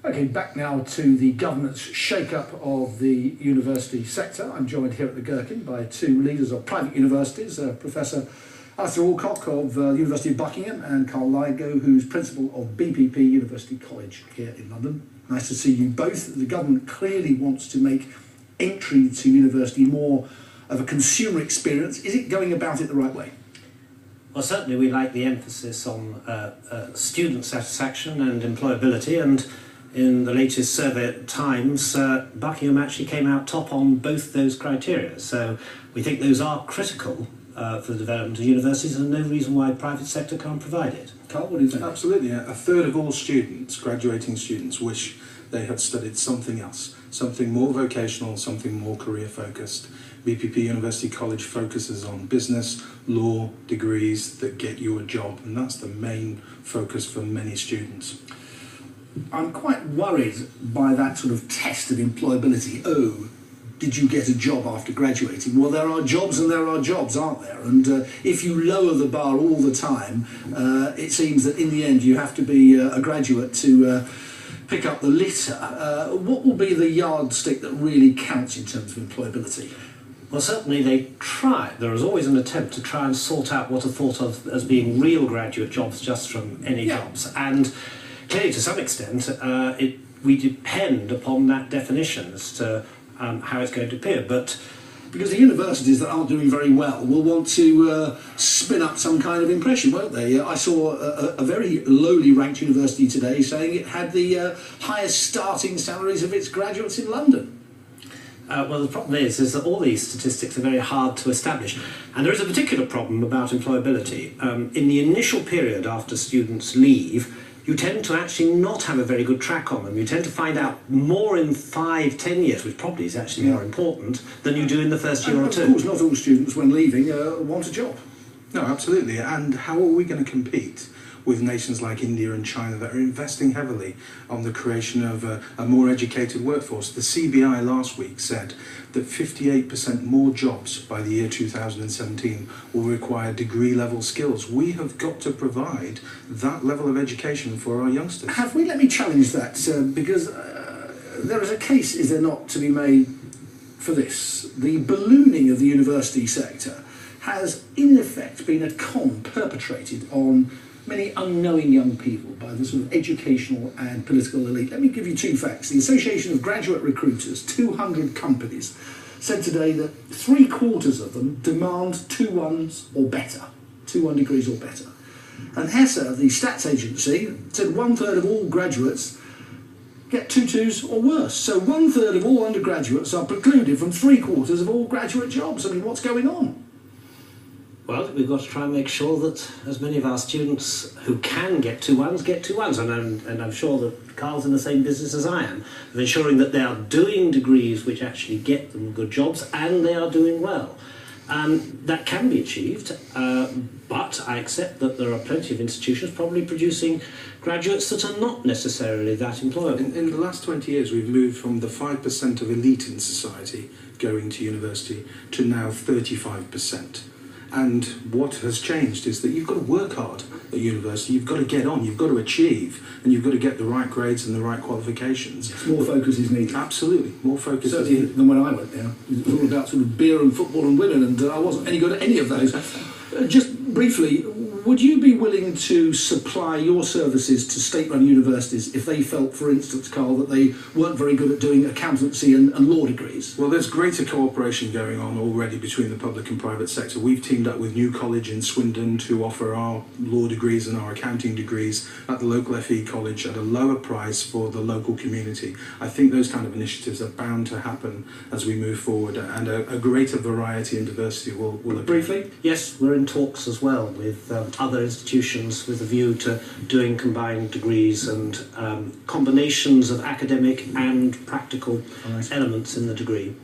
Okay, back now to the governance shake-up of the university sector. I'm joined here at the Gherkin by two leaders of private universities, Professor Alistair Alcock of the University of Buckingham and Carl Ligo, who's principal of BPP University College here in London. Nice to see you both. The government clearly wants to make entry to university more of a consumer experience. Is it going about it the right way? Well, certainly we like the emphasis on student satisfaction and employability, and in the latest survey at Times, Buckingham actually came out top on both those criteria. So we think those are critical for the development of universities, and no reason why the private sector can't provide it. Carl, what do you think? Absolutely. A third of all students, graduating students, wish they had studied something else, something more vocational, something more career focused. BPP University College focuses on business, law, degrees that get you a job, and that's the main focus for many students. I'm quite worried by that sort of test of employability. Oh, did you get a job after graduating? Well, there are jobs and there are jobs, aren't there? And if you lower the bar all the time, it seems that in the end you have to be a graduate to pick up the litter. What will be the yardstick that really counts in terms of employability? Well, certainly they try. There is always an attempt to try and sort out what are thought of as being real graduate jobs just from any jobs. And clearly, to some extent, we depend upon that definition as to how it's going to appear. But because the universities that aren't doing very well will want to spin up some kind of impression, won't they? I saw a very lowly ranked university today saying it had the highest starting salaries of its graduates in London. Well, the problem is that all these statistics are very hard to establish. And there is a particular problem about employability. In the initial period after students leave, you tend to actually not have a very good track on them. You tend to find out more in 5-10 years, which probably is actually more important, than you do in the first year or two. Of course, not all students, when leaving, want a job. No, absolutely. And how are we going to compete with nations like India and China that are investing heavily on the creation of a more educated workforce? The CBI last week said that 58% more jobs by the year 2017 will require degree-level skills. We have got to provide that level of education for our youngsters. Have we? Let me challenge that, because there is a case, is there not, to be made for this. The ballooning of the university sector has, in effect, been a con perpetrated on many unknowing young people by the sort of educational and political elite. Let me give you two facts. The Association of Graduate Recruiters, 200 companies, said today that 3/4 of them demand 2-1s or better, 2-1 degrees or better. And HESA, the stats agency, said 1/3 of all graduates get 2-2s or worse. So 1/3 of all undergraduates are precluded from 3/4 of all graduate jobs. I mean, what's going on? Well, we've got to try and make sure that as many of our students who can get 2-1s get 2-1s, and I'm sure that Carl's in the same business as I am, of ensuring that they are doing degrees which actually get them good jobs and they are doing well. That can be achieved, but I accept that there are plenty of institutions probably producing graduates that are not necessarily that employable. In the last 20 years, we've moved from the 5% of elite in society going to university to now 35%. And what has changed is that you've got to work hard at university, you've got to get on, you've got to achieve, and you've got to get the right grades and the right qualifications. More focus is needed. Absolutely, more focus certainly is needed. than when I went there. It was all about sort of beer and football and women, and I wasn't any good at any of those. Just briefly, would you be willing to supply your services to state-run universities if they felt, for instance, Carl, that they weren't very good at doing accountancy and law degrees? Well, there's greater cooperation going on already between the public and private sector. We've teamed up with New College in Swindon to offer our law degrees and our accounting degrees at the local FE college at a lower price for the local community. I think those kind of initiatives are bound to happen as we move forward, and a greater variety and diversity will appear. Briefly? Yes, we're in talks as well with other institutions with a view to doing combined degrees and combinations of academic and practical elements in the degree.